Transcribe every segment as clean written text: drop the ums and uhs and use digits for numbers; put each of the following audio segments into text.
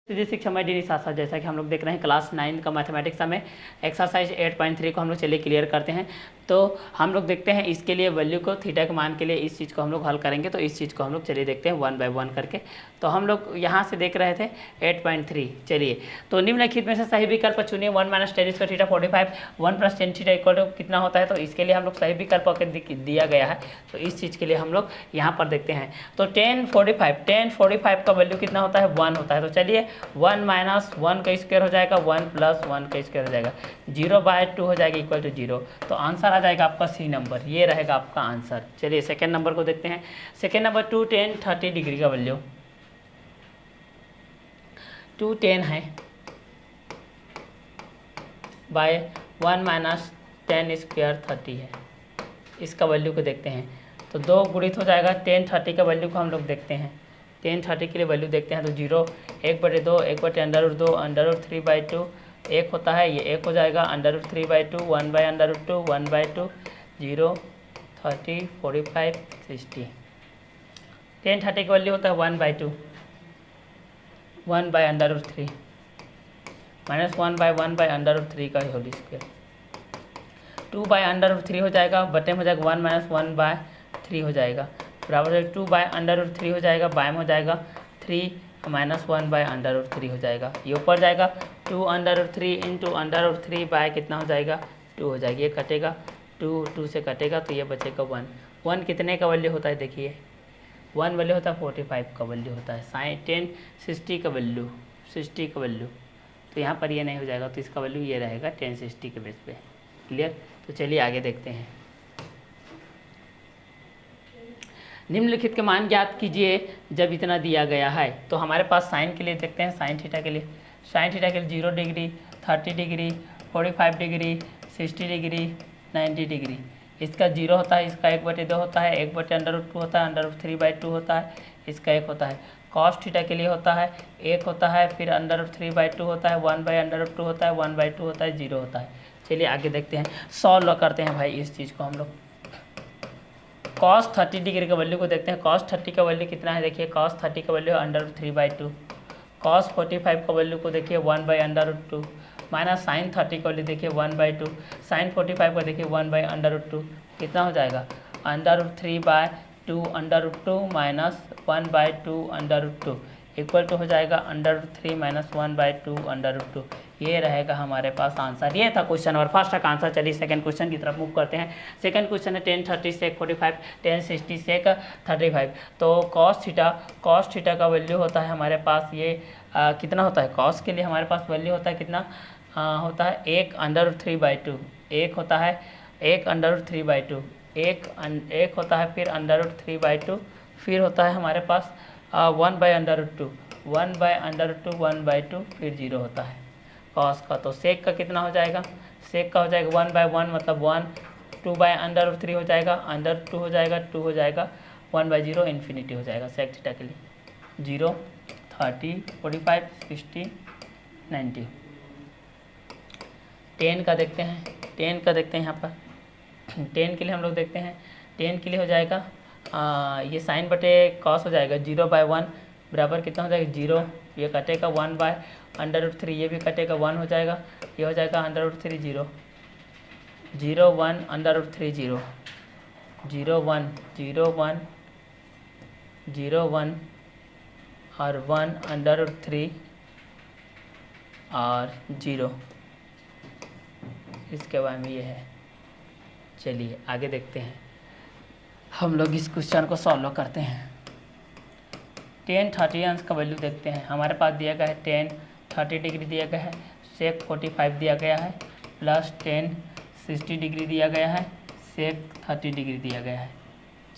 सीधी शिक्षा में डी साथ जैसा कि हम लोग देख रहे हैं क्लास 9 का मैथमेटिक्स में एक्सरसाइज 8.3 को हम लोग चलिए क्लियर करते हैं। तो हम लोग देखते हैं इसके लिए वैल्यू को थीटा के मान के लिए इस चीज़ को हम लोग हल करेंगे। तो इस चीज़ को हम लोग चलिए देखते हैं 1 बाय 1 करके। तो हम लोग यहाँ से देख रहे थे 8.3। चलिए तो निम्नलिखित में से सही विकल्प चुनिए। 1 minus tan square theta 45, 1 plus tan theta equal to कितना होता है। तो इसके लिए हम लोग सही विकल्प दिया गया है। तो इस चीज़ के लिए हम लोग यहाँ पर देखते हैं। तो 1045 का वैल्यू कितना होता है 1 होता है। तो चलिए 1 माइनस 1 का स्क्वायर हो जाएगा 1 प्लस 1 का स्क्वायर हो जाएगा 0/2 हो जाएगा इक्वल टू 0। तो आंसर आ जाएगा आपका सी नंबर, ये रहेगा आपका आंसर। चलिए सेकेंड नंबर को देखते हैं। सेकेंड नंबर 2 10 30 डिग्री का वैल्यू 210 है बाय 1 माइनस 10 स्क्वायर 30 है। इसका वैल्यू को देखते हैं। तो 2 गुणित हो जाएगा 10 30 का वैल्यू को हम लोग देखते हैं। 10 30 के लिए वैल्यू देखते हैं। तो 0 1/2 1/√2 √3/2 1 होता है, ये 1 हो जाएगा √3/2 1/√2 1/2 0 30 45 60। 10 30 का वैल्यू होता है 1/2 1/√3 माइनस 1/1/√3 का होल स्क्वायर 2/√3 हो जाएगा, बटे में हो जाएगा 1 माइनस 1/3 हो जाएगा बराबर है 2/√3 हो जाएगा, बाय में हो जाएगा 3 माइनस 1/√3 हो जाएगा। ये ऊपर जाएगा 2√3 इंटू √3 बाय कितना हो जाएगा 2 हो जाएगा। ये कटेगा 2 से कटेगा तो ये बचेगा 1 कितने का वैल्यू होता है देखिए 1 वैल्यू होता है 45 का वैल्यू होता है। साइन 10 60 का वैल्यू 60 का वैल्यू तो यहाँ पर ये नहीं हो जाएगा। तो इसका वैल्यू ये रहेगा 10 60 के बेस पे। क्लियर। तो चलिए आगे देखते हैं। निम्नलिखित के मान ज्ञात कीजिए जब इतना दिया गया है। तो हमारे पास साइन के लिए देखते हैं। साइन थीटा के लिए 0 degree 30 degree 45 degree 60 degree 90 degree. इसका 0 होता है, इसका 1/2 होता है, 1/√2 होता है, √3/2 होता है, इसका 1 होता है। कॉस थीटा के लिए होता है 1 होता है, फिर √3/2 होता है, 1/√2 होता है, 1/2 होता है, 0 होता है। चलिए आगे देखते हैं, सॉल्व करते हैं भाई इस चीज़ को हम लोग। cos 30 डिग्री का वैल्यू को देखते हैं। cos 30 का वैल्यू कितना है देखिए। cos 30 का वैल्यू √3/2। cos 45 का वैल्यू को देखिए 1/√2 माइनस साइन 30 का वैल्यू देखिए 1/2। साइन 45 का देखिए 1/√2 कितना हो जाएगा √3/2 √2 माइनस 1/2 इक्वल टू हो जाएगा √3 माइनस 1/2 √2। ये रहेगा हमारे पास आंसर। ये था क्वेश्चन और फर्स्ट का आंसर। चलिए सेकंड क्वेश्चन की तरफ मूव करते हैं। सेकंड क्वेश्चन है 10 30 सेक 45 10 60 सेक 35। तो cos थीटा का वैल्यू होता है हमारे पास ये कितना होता है। cos के लिए हमारे पास वैल्यू होता है कितना होता है 1 √3/2 1 होता है 1 √3/2 1 होता है, फिर √3/2 फिर होता है हमारे पास 1/√2 1/2 फिर 0 होता है cos का। तो सेक का कितना हो जाएगा, सेक का हो जाएगा 1/1 मतलब 1 2/√3 हो जाएगा, √2 हो जाएगा 2 हो जाएगा 1/0 इन्फिनिटी हो जाएगा सेक थीटा के लिए 0 30 45 60 90। 10 का देखते हैं। 10 का देखते हैं यहाँ पर 10 के लिए हम लोग देखते हैं। 10 के लिए हो जाएगा ये साइन बटे कॉस हो जाएगा 0/1 बराबर कितना हो जाएगा 0। ये कटेगा 1/√3 ये भी कटेगा 1 हो जाएगा। ये हो जाएगा √3 0 0 1 √3 0 0 1 0 1 0 1 और 1 √3 और 0। इसके बाद में ये है। चलिए आगे देखते हैं। हम लोग इस क्वेश्चन को सॉल्व करते हैं। 10 30 अंश का वैल्यू देखते हैं। हमारे पास दिया गया है 10 30 डिग्री दिया गया है, सेक 45 दिया गया है, प्लस 10 60 डिग्री दिया गया है, सेक 30 डिग्री दिया गया है।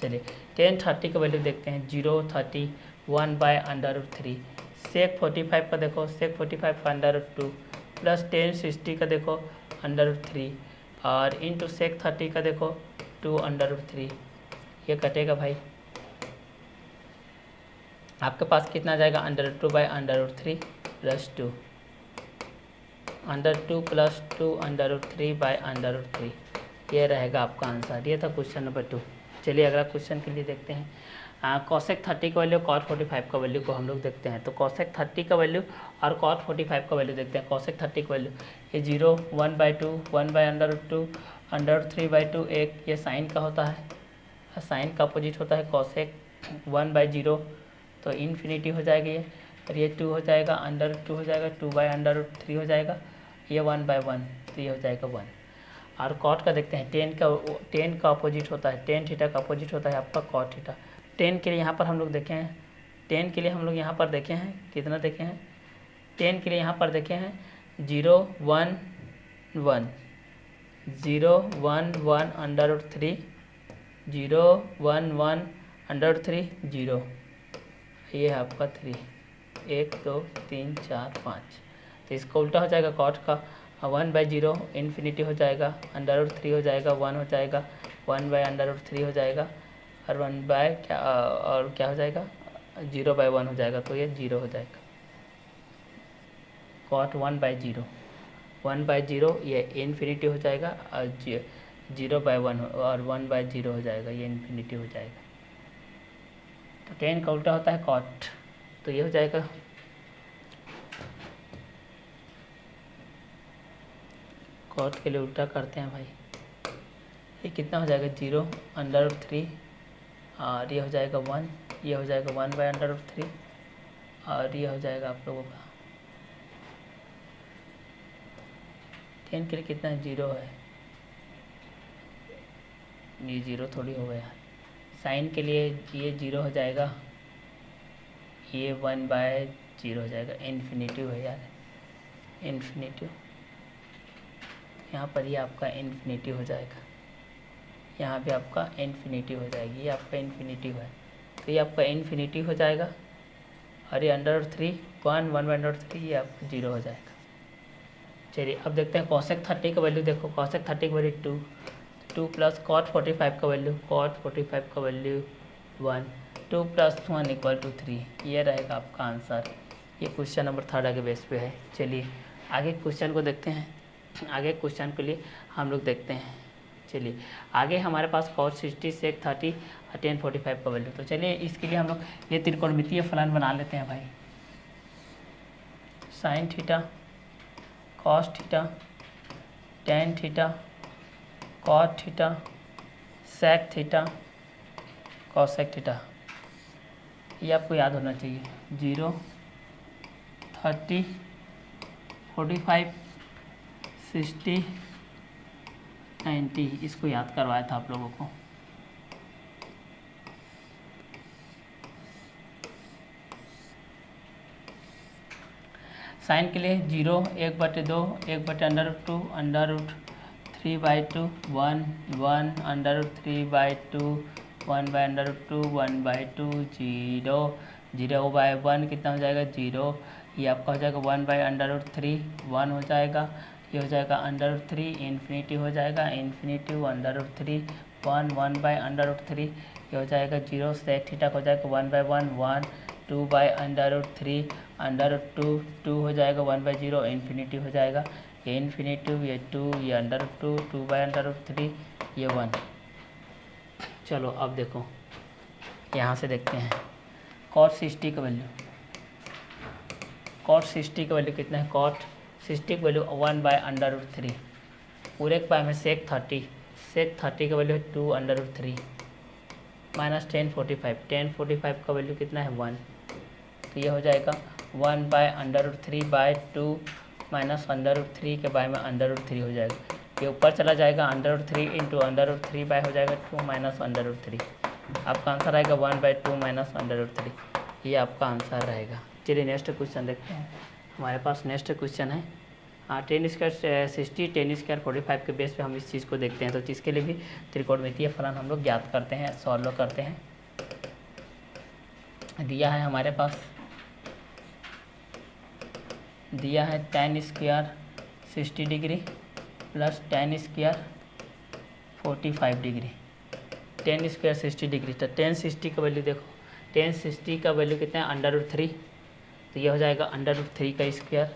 चलिए 10 30 का वैल्यू देखते हैं 0 30 1/√3 सेक 45 का देखो सेक 45 का √2 प्लस 10 60 का देखो √3 और इंटू सेक 30 का देखो 2/3। ये कटेगा भाई, आपके पास कितना जाएगा √2/√3 प्लस 2 √2 प्लस 2/3/√3। ये रहेगा आपका आंसर। ये था क्वेश्चन नंबर 2। चलिए अगला क्वेश्चन के लिए देखते हैं। कॉसेक 30 का वैल्यू कॉट 45 का वैल्यू को हम लोग देखते हैं। तो कॉसेक 30 का वैल्यू और कॉट 45 का वैल्यू देखते हैं। कॉसेक 30 का वैल्यू ये 0, 1/2, 1/√2, √3/2, एक ये साइन का होता है, साइन का अपोजिट होता है कॉसेक 1/0, तो इन्फिनिटी हो जाएगा ये, और ये 2 हो जाएगा, √2 हो जाएगा, 2/√3 हो जाएगा, ये 1/1, तो ये हो जाएगा 1। और कॉट का देखते हैं, टेन का अपोजिट होता है, टेन थीटा का अपोजिट होता है आपका कॉट थीटा। टेन के लिए यहाँ पर हम लोग देखे हैं, टेन के लिए हम लोग यहाँ पर देखे हैं, कितना देखे हैं, टेन के लिए यहाँ पर देखे हैं 0, 1, 1, 0, 1, 1 √3, 0, 1, 1 √3, 0, ये है आपका 3, 1, 2, 3, 4, 5। तो इसका उल्टा हो जाएगा, कॉट का 1/0 इन्फिनिटी हो जाएगा, √3 हो जाएगा, 1 हो जाएगा, 1/√3 हो जाएगा, और 1 क्या हो जाएगा, 0/1 हो जाएगा, तो ये 0 हो जाएगा। कॉट 1/0, 1/0 ये इन्फिनिटी हो जाएगा, और 0/1 और 1/0 हो जाएगा, ये इन्फिनिटी हो जाएगा। तो टेन का उल्टा होता है कॉट, तो ये हो जाएगा कॉट के लिए उल्टा करते हैं भाई, ये कितना हो जाएगा 0 √3, और ये हो जाएगा 1, ये हो जाएगा 1/√3, और ये हो जाएगा आप लोगों का टेन के लिए कितना है 0 है, ये 0 थोड़ी हो गया। साइन के लिए ये 0 हो जाएगा, ये 1/0 हो जाएगा, इन्फिनिटिव है यार, इन्फिनिटिव, यहाँ पर ये आपका इन्फिनिटी हो जाएगा, यहाँ भी आपका इन्फिनिटी हो जाएगी, ये आपका इन्फिनिटी है, तो ये आपका इन्फिनिटी हो जाएगा, और ये √3, 1/√3 ये आपका 0 हो जाएगा। चलिए अब देखते हैं कॉसेक 30 का वैल्यू। देखो कॉसेक 30 का वैल्यू 2 प्लस कॉट 45 का वैल्यू, कॉट 45 का वैल्यू 1, 2 + 1 = 3, ये रहेगा आपका आंसर। ये क्वेश्चन नंबर 3 के बेस पे है। चलिए आगे क्वेश्चन को देखते हैं, आगे क्वेश्चन के लिए हम लोग देखते हैं। चलिए आगे हमारे पास cos 60, sec 30 और tan 45 का वैल्यू। तो चलिए इसके लिए हम लोग ये त्रिकोणमितीय फलन बना लेते हैं भाई। sin theta, cos theta, tan theta, cot theta, sec theta, cosec theta, ये आपको याद होना चाहिए। 0, 30, 45, 60, 90, इसको याद करवाया था आप लोगों को। साइन के लिए 0, 1/2, 1/√2, √3/2, 1, 1, √3/2, 1/√2, 1/2, 0, 0/1 कितना हो जाएगा 0, ये आपका हो जाएगा 1/√3, 1 हो जाएगा, ये हो जाएगा √3, इन्फिनिटी हो जाएगा, इन्फिनिटी 1/√3, 1, 1/√3, ये हो जाएगा 0, सेक थीटा हो जाएगा 1/1, 1, 2/√3, √2, 2 हो जाएगा 1/0, इन्फिनिटी हो जाएगा, ये इन्फिनिटी, ये 2, ये √2, 2/√3, ये 1। चलो अब देखो यहाँ से देखते हैं cot 60 का वैल्यू। cot 60 का वैल्यू कितना है, cot 60 का वैल्यू 1/√3, पूरे के पाए में sec 30, sec 30 का वैल्यू है 2/√3 माइनस tan 45, tan 45 का वैल्यू कितना है 1, तो ये हो जाएगा 1/√3/2 माइनस √3 के बाय में √3 हो जाएगा, ये ऊपर चला जाएगा, √3 इंटू √3 बाय हो जाएगा 2 माइनस √3, आपका आंसर आएगा 1/2 माइनस √3, ये आपका आंसर रहेगा। चलिए नेक्स्ट क्वेश्चन देखते हैं। हमारे पास नेक्स्ट क्वेश्चन है tan² 60, tan² 45 के बेस पे हम इस चीज़ को देखते हैं। तो जिसके लिए भी त्रिकोणमितीय फलन हम लोग ज्ञात करते हैं, सॉल्व करते हैं। दिया है हमारे पास, दिया है tan² 60 degree plus tan² 45 degree, tan² 60 degree. तो tan 60 का वैल्यू देखो, tan 60 का वैल्यू कितना है √3, तो ये हो जाएगा √3 का स्क्वायर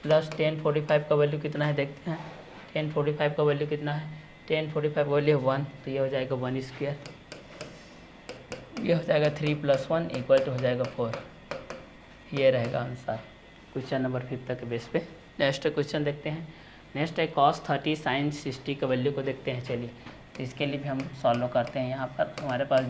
प्लस tan 45 का वैल्यू कितना है देखते हैं, tan 45 का वैल्यू कितना है, tan 45 का वैल्यू 1, तो ये हो जाएगा 1 स्क्वायर ये हो जाएगा 3 + 1 = हो जाएगा 4। ये रहेगा आंसर क्वेश्चन नंबर 5 के बेस पे। नेक्स्ट क्वेश्चन देखते हैं। नेक्स्ट है cos 30 sin 60 का वैल्यू को देखते हैं। चलिए तो इसके लिए भी हम सॉल्व करते हैं। यहाँ पर हमारे पास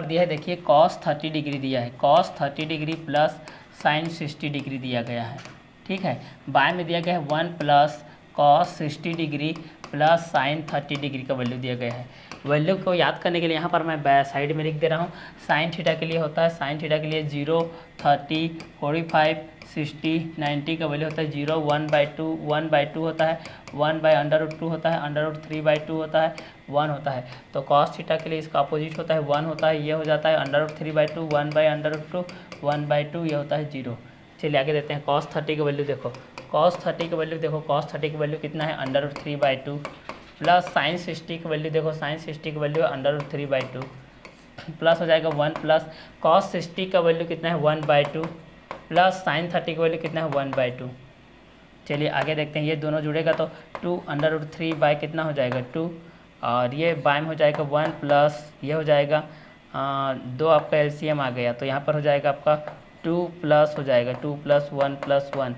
दिया है, देखिए cos 30 डिग्री दिया है, cos 30 degree plus sin 60 degree दिया गया है। ठीक है, बाय में दिया गया है 1 + cos 60 degree plus sin 30 degree का वैल्यू दिया गया है। वैल्यू को याद करने के लिए यहाँ पर मैं साइड में लिख दे रहा हूँ। साइन थीटा के लिए होता है, साइन थीटा के लिए 0, 30, 45, 60, 90 का वैल्यू होता है 0, 1/2, 1/2 होता है, 1/√2 होता है, √3/2 होता है, 1 होता है। तो cos थीटा के लिए इसका अपोजिट होता है 1 होता है, ये हो जाता है √3/2, 1/√2, 1/2 ये होता है 0। चलिए आगे देते हैं। cos 30 का वैल्यू देखो, cos 30 का वैल्यू देखो, cos 30 का वैल्यू कितना है √3/2 प्लस sin 60 की वैल्यू देखो, sin 60 की वैल्यू है √3/2 प्लस हो जाएगा 1 प्लस cos 60 का वैल्यू कितना है 1/2 प्लस sin 30 का वैल्यू कितना है 1/2। चलिए आगे देखते हैं। ये दोनों जुड़ेगा तो 2 √3 बाय कितना हो जाएगा 2, और ये बाय में हो जाएगा 1 प्लस ये हो जाएगा 2, आपका LCM आ गया तो यहाँ पर हो जाएगा आपका 2 प्लस हो जाएगा 2 + 1 + 1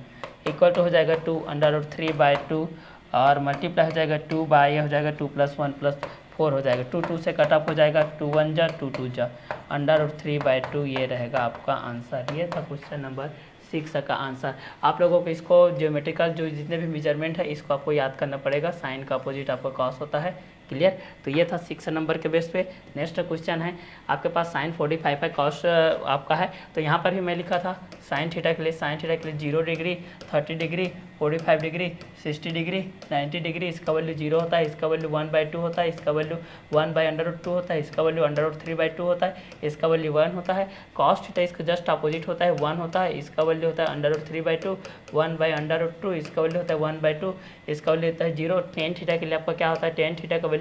= हो जाएगा 2 √3/2 और मल्टीप्लाई हो जाएगा 2 बाय ये हो जाएगा 2 + 1 + 4 हो जाएगा। 2 2 से कट ऑफ हो जाएगा, 2 1 जा 2 2 जा √3/2 ये रहेगा आपका आंसर। ये था क्वेश्चन नंबर 6 का आंसर। आप लोगों को इसको ज्योमेट्रिकल जो जितने भी मेजरमेंट है इसको आपको याद करना पड़ेगा। साइन का अपोजिट आपका कॉस होता है। क्लियर। तो ये था 6 नंबर के बेस पे। नेक्स्ट क्वेश्चन है आपके पास साइन 45 है, कॉस आपका है। तो यहाँ पर भी मैं लिखा था साइन थीटा के लिए, 0 degree, 30 degree, 45 degree, 60 degree, 90 degree. इसका वैल्यू 0 होता है, इसका वैल्यू 1/2 होता है, इसका वैल्यू 1/√2 होता है, इसका वैल्यू √3/2 होता है, इसका वैल्यू 1 होता है। कॉस थीटा इसका जस्ट अपोजिट होता है, 1 होता है, इसका वैल्यू होता है √3/2, 1/√2, इसका वैल्यू होता है 1/2, इसका वैल्यू होता है 0। टेन थीटा के लिए आपका क्या होता है, टेन थीटा का वैल्यू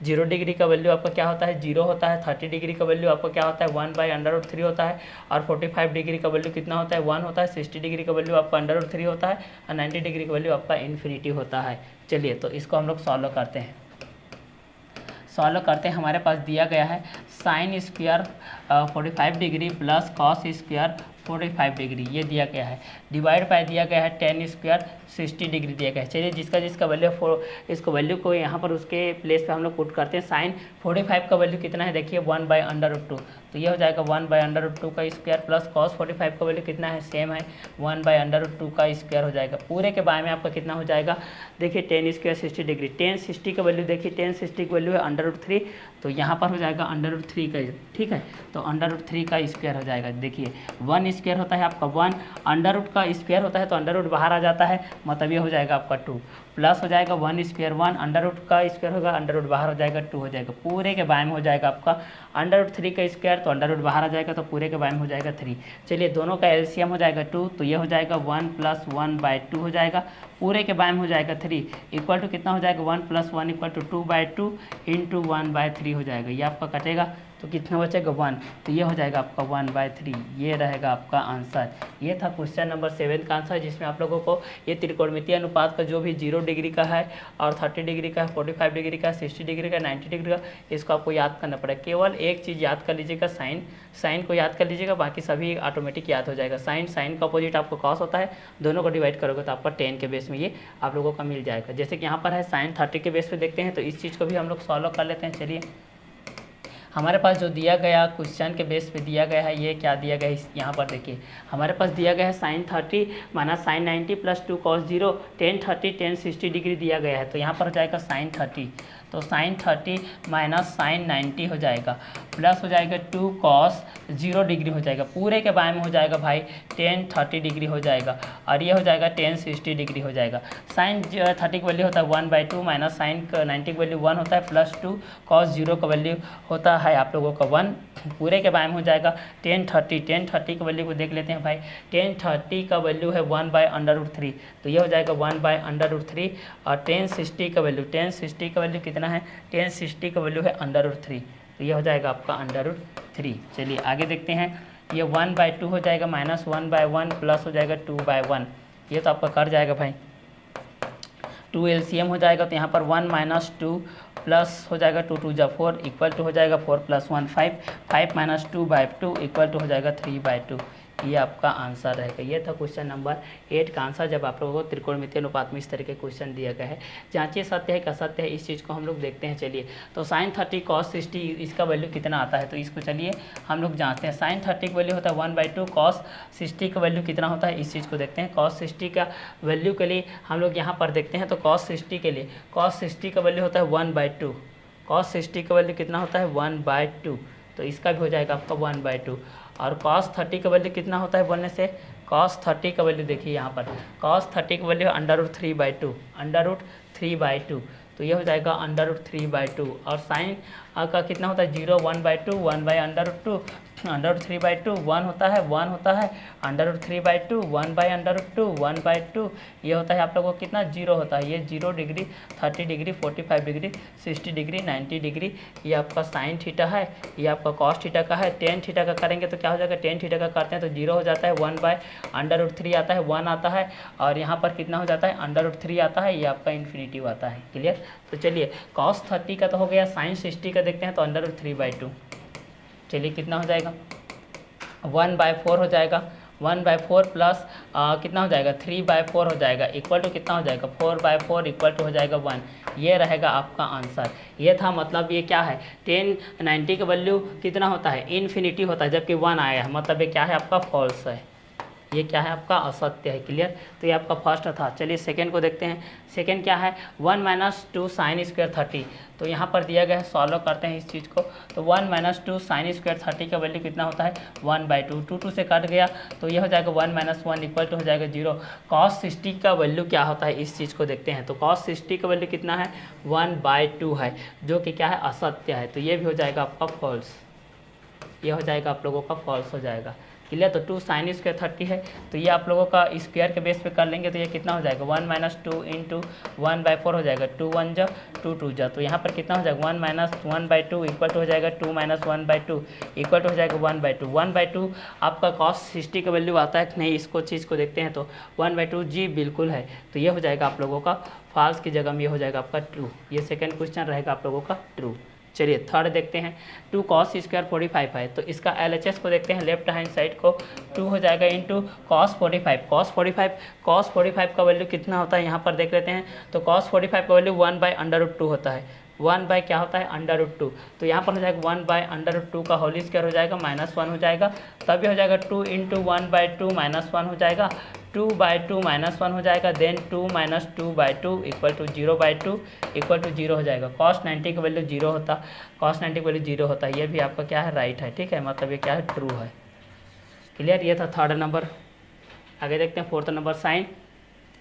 0 डिग्री का वैल्यू आपका क्या होता है 0 होता है। 30 डिग्री का वैल्यू आपका क्या होता है 1/√3 होता है, और 45 डिग्री का वैल्यू कितना होता है 1 होता है। 60 डिग्री का वैल्यू आपका √3 होता है, और 90 डिग्री का वैल्यू आपका इन्फिनिटी होता है। चलिए तो इसको हम लोग सॉल्व करते हैं। हमारे पास दिया गया है sine square 45 degree plus cos square 45 degree, ये दिया गया है। डिवाइड बाय दिया गया है टेन स्क्वायर 60 डिग्री दिया गया है। चलिए जिसका वैल्यू इसको वैल्यू को यहाँ पर उसके प्लेस पे हम लोग पुट करते हैं। साइन 45 का वैल्यू कितना है देखिए 1/√2, तो ये हो जाएगा 1/√2 का स्क्वायर प्लस कॉस 45 का वैल्यू कितना है सेम है 1/√2 का स्क्वायर हो जाएगा। पूरे के बारे में आपका कितना हो जाएगा देखिए टेन स्क्वायर 60 डिग्री। टेन 60 का वैल्यू देखिए, टेन 60 की वैल्यू है √3, तो यहाँ पर हो जाएगा √3 का, ठीक है। तो √3 का स्क्वायर हो जाएगा। देखिए 1 स्क्वायर होता है आपका 1, अंडर का स्क्वायर होता है तो अंडर बाहर आ जाता है, मतलब ये हो जाएगा आपका 2 प्लस हो जाएगा 1 स्क्वायर 1, अंडर का स्क्वायर होगा, अंडर बाहर हो जाएगा 2 हो जाएगा। पूरे के बारे में हो जाएगा आपका √3 का स्क्वायर, तो अंडर बाहर आ जाएगा तो पूरे के बारे में हो जाएगा 3। चलिए दोनों का LCM हो जाएगा 2, तो ये हो जाएगा 1 + 1/2 हो जाएगा। पूरे के बारे में हो जाएगा 3 इक्वल टू कितना हो जाएगा 1 + 1 = 2/2 × 1/3 हो जाएगा। ये आपका कटेगा तो कितना बचेगा 1, तो ये हो जाएगा आपका 1/3। ये रहेगा आपका आंसर। ये था क्वेश्चन नंबर 7 का आंसर, जिसमें आप लोगों को ये त्रिकोणमितीय अनुपात का जो भी 0 डिग्री का है और 30 डिग्री का है, 45 डिग्री का, 60 डिग्री का, 90 डिग्री का, इसको आपको याद करना पड़ेगा। केवल एक चीज़ याद कर लीजिएगा, साइन को याद कर लीजिएगा, बाकी सभी ऑटोमेटिक याद हो जाएगा। साइन का अपोजिट आपको कॉस होता है, दोनों को डिवाइड करोगे तो आपका 10 के बेस में ये आप लोगों का मिल जाएगा। जैसे कि यहाँ पर है साइन 30 के बेस पे देखते हैं, तो इस चीज़ को भी हम लोग सॉल्व कर लेते हैं। चलिए हमारे पास जो दिया गया क्वेश्चन के बेस पे दिया गया है, ये क्या दिया गया है यहाँ पर देखिए। हमारे पास दिया गया है sine 30 minus sine 90 + 2 cos 0, tan 30 tan 60 degree दिया गया है। तो यहाँ पर हो जाएगा साइन 30, तो साइन 30 माइनस साइन 90 हो जाएगा, प्लस हो जाएगा 2 cos 0 डिग्री हो जाएगा। पूरे के बारे में हो जाएगा भाई टेन 30 डिग्री हो जाएगा, और ये हो जाएगा टेन 60 डिग्री हो जाएगा। साइन 30 की वैल्यू होता है 1/2 माइनस साइन 90 की वैल्यू 1 होता है, प्लस 2 cos 0 का वैल्यू होता है आप लोगों का 1। पूरे के बारे में हो जाएगा टेन 30 की वैल्यू को देख लेते हैं भाई। टेन 30 का वैल्यू है 1/√3, तो ये हो जाएगा 1/√3, और टेन 60 का वैल्यू कितना है, टेन 60 का वैल्यू है √3, तो ये हो जाएगा आपका √3। चलिए आगे देखते हैं। ये 1/2 हो जाएगा माइनस 1/1 प्लस हो जाएगा 2/1, ये तो आपका कट जाएगा भाई। 2 LCM हो जाएगा, तो यहाँ पर 1 - 2 प्लस हो जाएगा 2 2 जा 4 इक्वल टू हो जाएगा 4 + 1 5, 5 - 2/2 इक्वल टू हो जाएगा 3/2। ये आपका आंसर रहेगा। ये था क्वेश्चन नंबर 8 का आंसर। जब आप लोगों को त्रिकोणमितीय अनुपात में इस तरह के क्वेश्चन दिया गया है, जांचिए सत्य है कि असत्य है, इस चीज़ को हम लोग देखते हैं। चलिए, तो sin 30 cos 60 इसका वैल्यू कितना आता है, तो इसको चलिए हम लोग जांचते हैं। sin 30 का वैल्यू होता है 1/2, cos 60 का वैल्यू कितना होता है, इस चीज़ को देखते हैं। cos 60 का वैल्यू के लिए हम लोग यहाँ पर देखते हैं, तो cos 60 के लिए cos 60 का वैल्यू होता है 1/2। cos 60 का वैल्यू कितना होता है 1/2, तो इसका भी हो जाएगा आपका 1/2। और cos 30 का वैल्यू कितना होता है बोलने से, cos 30 का वैल्यू देखिए यहाँ पर, cos 30 का वैल्यू √3/2, √3/2, तो ये हो जाएगा √3/2। और साइन का कितना होता है 0, 1/2, 1/√2, √3/2, 1 होता है, 1 होता है, √3/2, 1/√2, 1/2, ये होता है आप लोगों को कितना 0 होता है। ये 0 degree, 30 degree, 45 degree, 60 degree, 90 degree, ये आपका साइन थीटा है, ये आपका कॉस थीटा का है। टेन थीटा का करेंगे तो क्या हो जाएगा, टेन थीटा का करते हैं तो 0 हो जाता है, 1/√3 आता है, 1 आता है, और यहाँ पर कितना हो जाता है √3 आता है, ये आपका इन्फिनिटिव आता है। क्लियर। तो चलिए cos 30 का तो हो गया, sin 60 का देखते हैं तो √3/2, चलिए कितना हो जाएगा 1/4 हो जाएगा, 1/4 प्लस कितना हो जाएगा 3/4 हो जाएगा, इक्वल टू कितना हो जाएगा 4/4 इक्वल टू हो जाएगा 1। ये रहेगा आपका आंसर। ये था, मतलब ये क्या है 1090 का वैल्यू कितना होता है, इन्फिनिटी होता है, जबकि 1 आया है, मतलब ये क्या है आपका फॉल्स है, ये क्या है आपका असत्य है। क्लियर। तो ये आपका फर्स्ट था। चलिए सेकंड को देखते हैं। सेकंड क्या है 1 - 2 sin स्क्वायर 30, तो यहाँ पर दिया गया है, सॉल्व करते हैं इस चीज़ को। तो 1 - 2 sin स्क्वायर 30 का वैल्यू कितना होता है 1/2, 2 2 से कट गया तो ये हो जाएगा 1 - 1 इक्वल टू हो जाएगा 0। cos 60 का वैल्यू क्या होता है, इस चीज़ को देखते हैं। तो cos 60 का वैल्यू कितना है 1/2 है, जो कि क्या है असत्य है, तो ये भी हो जाएगा आपका फॉल्स, ये हो जाएगा आप लोगों का फॉल्स हो जाएगा। क्लियर। तो 2 sin स्क्वायर 30 है, तो ये आप लोगों का स्क्वायर के बेस पे कर लेंगे तो ये कितना हो जाएगा 1 - 2 × 1/4 हो जाएगा, 2 1 जा 2 2 जा, तो यहाँ पर कितना हो जाएगा 1 - 1/2 इक्वल टू हो जाएगा 2 - 1/2 इक्वल टू हो जाएगा 1/2। 1/2 आपका cos 60 का वैल्यू आता है कि नहीं, इसको चीज़ को देखते हैं। तो 1/2 जी बिल्कुल है, तो ये हो जाएगा आप लोगों का फॉल्स की जगह में ये हो जाएगा आपका ट्रू। ये सेकेंड क्वेश्चन रहेगा आप लोगों का ट्रू। चलिए थर्ड देखते हैं। 2 cos स्क्वायर 45 है, तो इसका LHS को देखते हैं, लेफ्ट हैंड साइड को 2 हो जाएगा इंटू cos 45। cos 45 का वैल्यू कितना होता है यहाँ पर देख लेते हैं। तो cos 45 का वैल्यू 1/√2 होता है, 1 बाय क्या होता है √2, तो यहाँ पर हो जाएगा 1/√2 का होल स्क्वायर हो जाएगा, -1 हो जाएगा, तभी हो जाएगा 2 × 1/2 -1 हो जाएगा, 2/2 -1 हो जाएगा, then 2 - 2/2 equal to 0/2 equal to 0 हो जाएगा। cos 90 का वैल्यू 0 होता, cos 90 का वैल्यू 0 होता है, ये भी आपका क्या है राइट है, ठीक है, मतलब ये क्या है ट्रू है। क्लियर। ये था थर्ड नंबर। आगे देखते हैं फोर्थ नंबर। साइन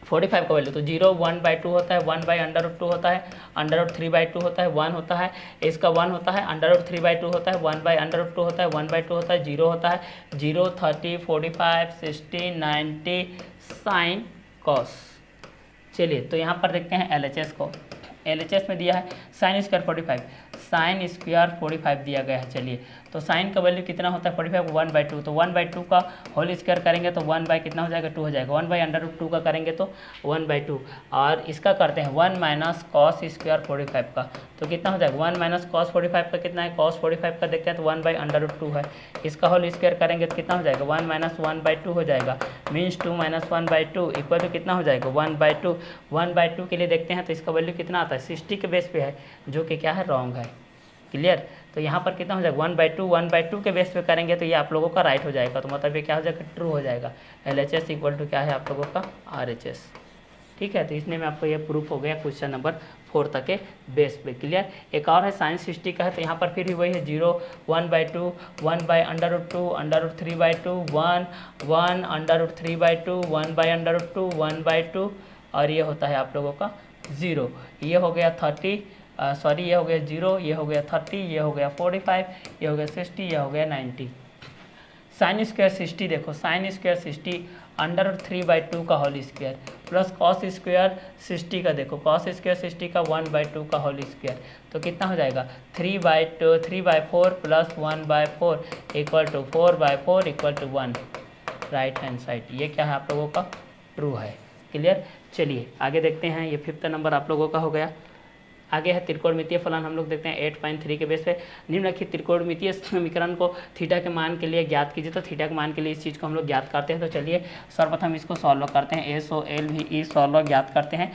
45 का वैल्यू तो 0 1/2 होता है, 1/√2 होता है, √3/2 होता है, 1 होता है, इसका 1 होता है, √3/2 होता है, 1/√2 होता है, 1/2 होता है, 0 होता है, 0 30 45 60 90 साइन कॉस। चलिए तो यहाँ पर देखते हैं LHS को। LHS में दिया है साइन स्क्वायर 45, साइन स्क्वायर 45 दिया गया है। चलिए तो साइन का वैल्यू कितना होता है 45 1/2, तो 1/2 का होल स्क्वायर करेंगे तो 1 बाय कितना हो जाएगा 2 हो जाएगा, 1/√2 का करेंगे तो 1/2, और इसका करते हैं 1 - cos स्क्वायर 45 का, तो कितना हो जाएगा 1 - cos 45 का कितना है, cos 45 का देखते हैं तो 1/√2 है, इसका होल स्क्वायर करेंगे तो कितना हो जाएगा 1 - 1/2 हो जाएगा, मीन्स 2 - 1/2 इक्वल टू कितना हो जाएगा 1/2। 1/2 के लिए देखते हैं तो इसका वैल्यू कितना आता है 60 के बेस पे है, जो कि क्या है रॉन्ग है। क्लियर। तो यहाँ पर कितना हो जाएगा 1/2 के बेस पे करेंगे तो ये आप लोगों का राइट हो जाएगा, तो मतलब ये क्या हो जाएगा ट्रू हो जाएगा। LHS इक्वल टू क्या है आप लोगों का RHS। ठीक है, तो इसने में आपको ये प्रूफ हो गया क्वेश्चन नंबर 4 तक के बेस पे। क्लियर। एक और है साइन 60 का है, तो यहाँ पर फिर भी वही है 0 1/2 1/√2 √3/2 1 1/√3/2 1/√2 1/2, और ये होता है आप लोगों का 0। ये हो गया 30 सॉरी ये हो गया 0, ये हो गया 30, ये हो गया 45, ये हो गया 60, ये हो गया 90। साइन स्क्वायर 60 देखो, साइन स्क्वायर 60 √3/2 का whole square plus cos square 60 का देखो, कॉस स्क्वायर 60 का 1/2 का होल स्क्वायर, तो कितना हो जाएगा 3/4 plus 1/4 equal to 4/4 equal to 1, right hand side. ये क्या है आप लोगों का ट्रू है। क्लियर। चलिए आगे देखते हैं, ये 5th नंबर आप लोगों का हो गया। आगे है त्रिकोणमितीय फलन, हम लोग देखते हैं 8.3 के बेस पे निम्नलिखित त्रिकोणमितीय समीकरण को थीटा के मान के लिए ज्ञात कीजिए। तो थीटा के मान के लिए इस चीज़ को हम लोग ज्ञात करते हैं। तो चलिए सर्वप्रथम इसको सॉल्व करते हैं। SOLVE सॉल्व ज्ञात करते हैं।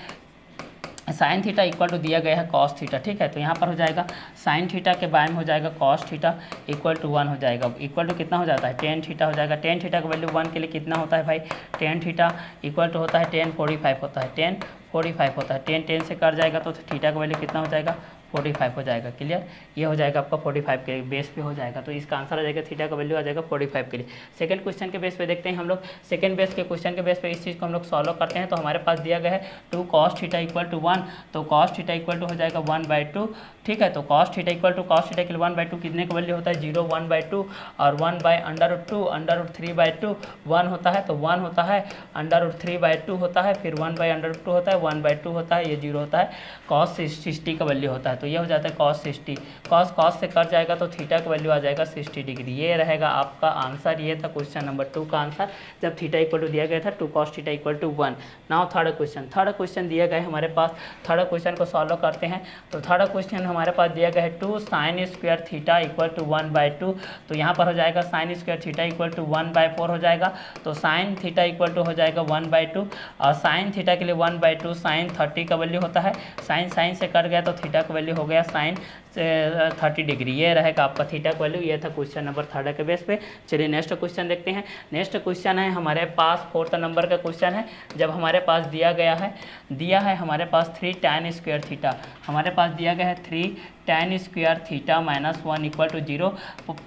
साइन थीटा इक्वल टू दिया गया है कॉस थीटा, ठीक है। तो यहाँ पर हो जाएगा साइन थीटा के बारे में हो जाएगा कॉस थीटा इक्वल टू 1 हो जाएगा। इक्वल टू कितना हो जाता है, टेन थीटा हो जाएगा। टेन थीटा का वैल्यू 1 के लिए कितना होता है भाई, टेन थीटा इक्वल टू होता है 1045 होता है, 1045 होता है। 10 से कट जाएगा तो थीटा का वैल्यू कितना हो जाएगा, 45 हो जाएगा। क्लियर, ये हो जाएगा आपका 45 के बेस पे हो जाएगा। तो इसका आंसर आ जाएगा थीटा का वैल्यू आ जाएगा 45 के लिए। सेकंड क्वेश्चन के बेस पे देखते हैं हम लोग। सेकंड बेस के क्वेश्चन के बेस पे इस चीज़ को हम लोग सॉल्व करते हैं। तो हमारे पास दिया गया है 2 cos थीटा इक्वल टू 1, तो cos थीटा इक्वल टू हो जाएगा 1/2, ठीक है। तो cos theta equal to cos theta के लिए 1/2 कितने का वैल्यू होता है, 0, 1/2 और 1/√2, √3/2 1 होता है, तो 1 होता है, √3/2 होता है, फिर 1/√2 होता है, 1/2 होता है, ये 0 होता है, cos 60 का वैल्यू होता है। तो ये हो जाता है cos 60, cos से कट जाएगा तो थीटा का वैल्यू आ जाएगा 60 डिग्री। ये रहेगा आपका आंसर। ये था क्वेश्चन नंबर 2 का आंसर, जब थीटा इक्वल टू दिया गया था 2 cos theta equal to 1। Now third question दिया गया है हमारे पास। थर्ड क्वेश्चन को सॉल्व करते हैं। तो थर्ड क्वेश्चन हमारे पास दिया गया है 2 sin square theta equal to 1/2। तो यहाँ पर हो जाएगा sin square theta equal to 1/4 हो जाएगा। तो sin थीटा इक्वल टू हो जाएगा 1/2 और sin थीटा के लिए 1/2 sin 30 का वैल्यू होता है। sin से कट गया तो थीटा का वैल्यू हो गया sin 30 डिग्री। ये रहेगा आपका थीटा का वैल्यू। ये था क्वेश्चन नंबर 3 के बेस पे। चलिए नेक्स्ट क्वेश्चन देखते हैं। नेक्स्ट क्वेश्चन है हमारे पास 4th नंबर का क्वेश्चन है। जब हमारे पास दिया है हमारे पास 3 tan स्क्वायर थीटा, हमारे पास दिया गया है 3 tan square theta -1 equal to 0।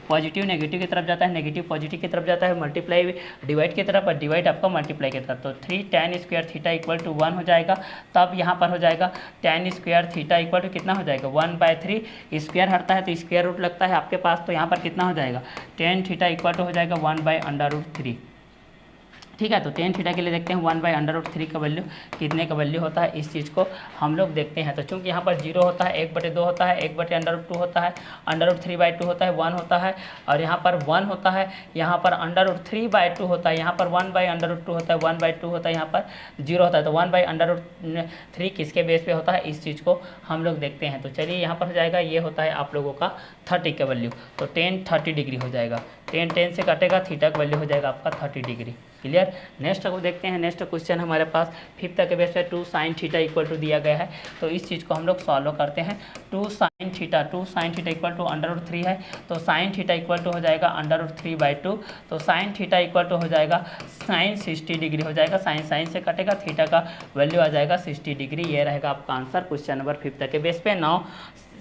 Positive negative की तरफ जाता है, नेगेटिव पॉजिटिव की तरफ जाता है, मल्टीप्लाई डिवाइड की तरफ और डिवाइड आपका मल्टीप्लाई की तरफ। तो 3 tan square theta equal to 1 हो जाएगा। तब यहाँ पर हो जाएगा tan square theta equal to कितना हो जाएगा, 1/3। स्क्वायर हटता है तो स्क्वायर रूट लगता है आपके पास, तो यहाँ पर कितना हो जाएगा, tan थीटा इक्वल टू हो जाएगा 1/√3, ठीक है। तो tan थीटा के लिए देखते हैं 1/√3 का वैल्यू कितने का वैल्यू होता है, इस चीज़ को हम लोग देखते हैं। तो चूंकि यहाँ पर 0 होता है, 1/2 होता है, 1/√2 होता है, √3/2 होता है, 1 होता है और यहाँ पर 1 होता है, यहाँ पर √3/2 होता है, यहाँ पर 1/√2 होता है, 1/2 होता है, यहाँ पर 0 होता है। तो 1/√3 किसके बेस पे होता है, इस चीज़ को हम लोग देखते हैं। तो चलिए यहाँ पर हो जाएगा, ये होता है आप लोगों का 30 का वैल्यू। तो tan 30 डिग्री हो जाएगा। tan से कटेगा, थीटा का वैल्यू हो जाएगा आपका 30 डिग्री। क्लियर। नेक्स्ट को देखते हैं। नेक्स्ट क्वेश्चन हमारे पास 5th के बेस पे 2 sin थीटा इक्वल टू दिया गया है। तो इस चीज़ को हम लोग सॉल्व करते हैं। 2 sin थीटा इक्वल टू √3 है। तो sin थीटा इक्वल टू हो जाएगा √3/2। तो sin थीटा इक्वल टू हो जाएगा sin 60 डिग्री हो जाएगा। sin से कटेगा, थीटा का वैल्यू आ जाएगा 60 डिग्री। ये रहेगा आपका आंसर क्वेश्चन नंबर 5th के बेस पे। Now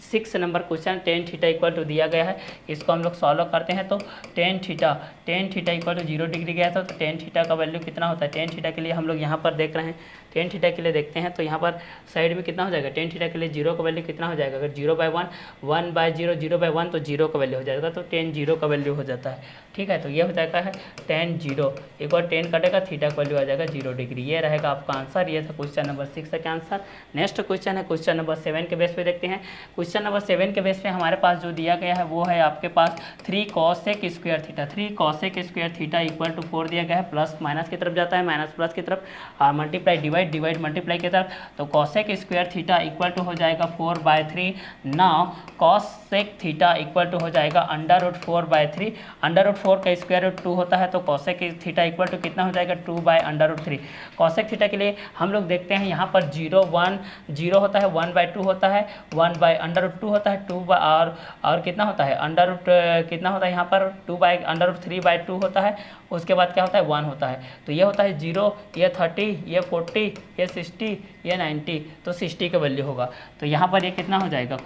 6 number question tan theta equal to दिया गया है, इसको हम लोग सॉल्व करते हैं। तो tan theta equal to 0 degree गया था। तो tan थीटा का वैल्यू कितना होता है, tan थीटा के लिए हम लोग यहाँ पर देख रहे हैं, tan थीटा के लिए देखते हैं। तो यहाँ पर साइड में कितना हो जाएगा, tan थीटा के लिए 0 का वैल्यू कितना हो जाएगा, अगर 0/1, 1/0, 0/1 तो 0 का वैल्यू हो जाएगा। तो tan 0 का वैल्यू हो जाता है, ठीक है। तो ये हो जाता है tan 0, एक बार tan कटेगा, थीटा का वैल्यू आ जाएगा 0 डिग्री। ये रहेगा आपका आंसर। ये था क्वेश्चन नंबर 6 का आंसर। नेक्स्ट क्वेश्चन है क्वेश्चन नंबर 7 के बेस पे देखते हैं। क्वेश्चन नंबर 7 के बेस पे हमारे पास जो दिया गया है वो है आपके पास 3 cosec square theta. 3 cosec square theta equal to 4 दिया गया है। प्लस माइनस की तरफ जाता है, माइनस प्लस की तरफ और मल्टीप्लाई डिवाइड मल्टीप्लाई की तरफ। तो cosec square theta equal to हो जाएगा 4/3। Now cosec theta equal to हो जाएगा √4/3। √4 का स्क्वायर रूट 2 होता है। तो cosec थीटा इक्वल टू कितना हो जाएगा, 2/√3। cosec थीटा के लिए हम लोग देखते हैं यहाँ पर 0, 1, 0 होता है, 1/2 होता है, 1/√2 होता है, 2 और कितना होता है, कितना होता है यहाँ पर 2/√3/2 होता है। उसके बाद क्या होता है, 1 होता है। तो ये होता है 0, ये 30, ये 40, ये 60, ये 90। तो 60 का वैल्यू होगा। तो यहाँ पर ये कितना हो जाएगा,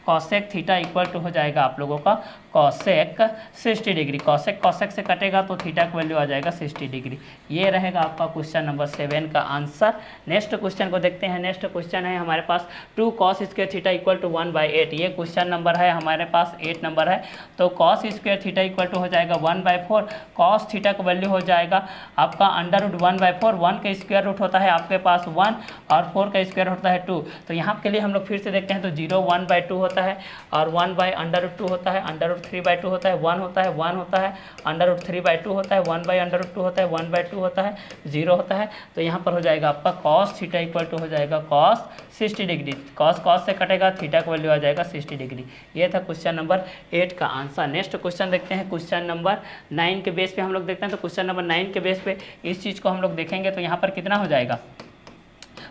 cosec थीटा इक्वल टू हो जाएगा आप लोगों का cosec 60 डिग्री। cosec से कटेगा तो थीटा का वैल्यू आ जाएगा 60 डिग्री। ये रहेगा आपका क्वेश्चन नंबर 7 का आंसर। नेक्स्ट क्वेश्चन को देखते हैं। नेक्स्ट क्वेश्चन है हमारे पास 2 cos square theta equal to 1/8। ये क्वेश्चन नंबर है हमारे पास 8 नंबर है। तो cos square theta equal to हो जाएगा 1/4। cos थीटा का वैल्यू हो जाएगा आपका √1/4। 1 का स्क्वायर रूट होता है आपके पास 1 और 4 का स्क्वायर होता है 2। तो यहाँ के लिए हम लोग फिर से देखते हैं। तो 0, 1/2 होता होता है, और 1/√2 होता है, √3/2 होता है, 1 होता है, 1 होता है, √3/2 होता है, 1/√2 होता है, 1/2 होता है, 0 होता है। तो यहाँ पर हो जाएगा आपका cos थीटा इक्वल टू हो जाएगा cos 60 डिग्री। cos से कटेगा, थीटा का वैल्यू आ जाएगा 60 डिग्री। ये था क्वेश्चन नंबर 8 का आंसर। नेक्स्ट क्वेश्चन देखते हैं क्वेश्चन नंबर 9 के बेस पे हम लोग देखते हैं। तो क्वेश्चन नंबर 9 के बेस पे इस चीज़ को हम लोग देखेंगे। तो यहाँ पर कितना हो जाएगा,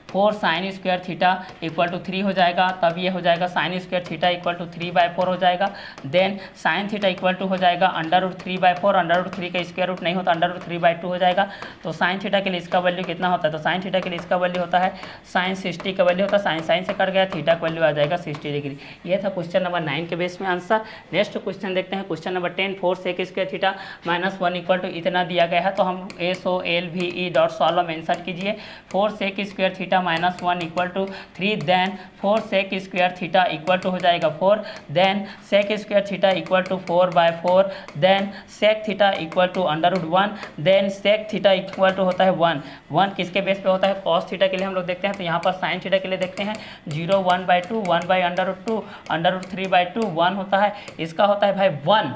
4 sin square theta equal to 3 हो जाएगा। तब ये हो जाएगा sin square theta equal to 3/4 हो जाएगा। Then sin theta equal to हो जाएगा √3/4, √3 का स्क्वायर रूट नहीं होता, √3/2 हो जाएगा। तो sin थीटा के लिए इसका वैल्यू कितना होता है, तो sin थीटा के लिए इसका वैल्यू होता है sin 60 का वैल्यू होता है, sin से कट गया, थीटा का वैल्यू आ जाएगा 60 डिग्री। ये था क्वेश्चन नंबर 9 के बेस में आंसर। नेक्स्ट क्वेश्चन देखते हैं question number 10, 4 sec square theta -1 equal to इतना दिया गया है। तो हम SOLVE.SOLVE मेंशन कीजिए। 4 sec square theta -1 equal to 3, then 4 sec square theta equal to हो जाएगा 4, then sec square theta equal to 4/4, then sec theta equal to √1, then sec theta equal to होता है 1 किसके बेस पे होता है, cos थीटा के लिए हम लोग देखते हैं। तो यहाँ पर sin थीटा के लिए देखते हैं 0, 1/2, 1/√2, √3/2, 1 होता है, इसका होता है भाई 1,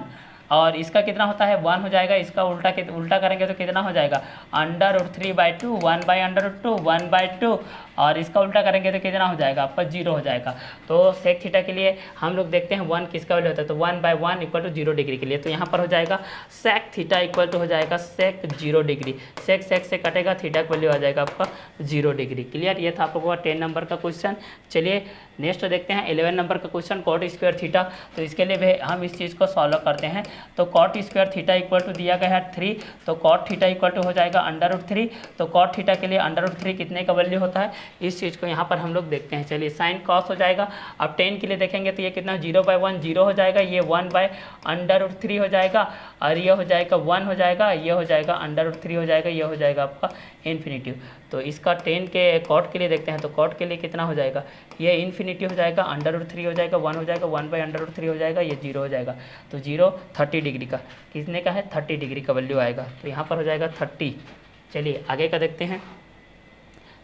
और इसका कितना होता है 1 हो जाएगा। इसका उल्टा करेंगे तो कितना हो जाएगा, √3/2, 1/√2, 1/2, और इसका उल्टा करेंगे तो कितना हो जाएगा आपका 0 हो जाएगा। तो sec थीटा के लिए हम लोग देखते हैं 1 किसका वैल्यू होता है, तो 1/1 इक्वल टू 0 डिग्री के लिए। तो यहाँ पर हो जाएगा sec थीटा इक्वल टू हो जाएगा sec 0 डिग्री। sec से कटेगा, थीटा का वैल्यू आ जाएगा आपका 0 डिग्री। क्लियर, ये था आप लोगों का 10 नंबर का क्वेश्चन। चलिए नेक्स्ट देखते हैं 11 नंबर का क्वेश्चन, cot स्क्वायर थीटा। तो इसके लिए भी हम इस चीज़ को सॉल्व करते हैं। तो cot square theta equal to दिया गया है 3, तो cot थीटा इक्वल टू हो जाएगा √3। तो cot थीटा के लिए √3 कितने का वैल्यू होता है, इस चीज़ को यहाँ पर हम लोग देखते हैं। चलिए sin cos हो जाएगा। अब 10 के लिए देखेंगे तो ये कितना 0/1 0 हो जाएगा, ये 1/√3 हो जाएगा, और ये हो जाएगा 1 हो जाएगा, ये हो जाएगा √3 हो जाएगा, ये हो जाएगा आपका इन्फिनिटिव। तो इसका 10 के cot के लिए देखते हैं। तो cot के लिए कितना हो जाएगा, ये इन्फिनिटी हो जाएगा, √3 हो जाएगा, 1 हो जाएगा, 1/√3 हो जाएगा, ये 0 हो जाएगा। तो 0 30 डिग्री का, कितने का है 30 डिग्री का वैल्यू आएगा। तो यहाँ पर हो जाएगा 30। चलिए आगे का देखते हैं।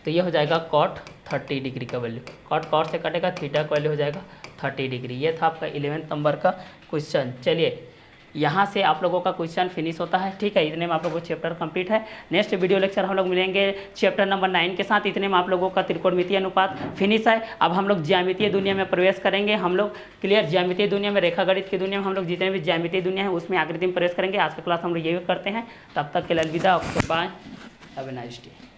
तो ये हो जाएगा cot 30 डिग्री का वैल्यू, cot से कटेगा, थीटा का वैल्यू हो जाएगा 30 डिग्री। ये था आपका 11 नंबर का क्वेश्चन। चलिए यहाँ से आप लोगों का क्वेश्चन फिनिश होता है। ठीक है, इतने में आप लोगों को चैप्टर कंप्लीट है। नेक्स्ट वीडियो लेक्चर हम लोग मिलेंगे चैप्टर नंबर 9 के साथ। इतने में आप लोगों का त्रिकोणमितीय अनुपात फिनिश है। अब हम लोग ज्यामितीय दुनिया में प्रवेश करेंगे। हम लोग क्लियर, ज्यामितीय दुनिया में, रेखा गणित की दुनिया में हम लोग जितने भी ज्यामितीय दुनिया है उसमें आकृति में प्रवेश करेंगे। आज का क्लास हम लोग यही करते हैं। तब तक के लिए अलविदा, bye, have a nice day.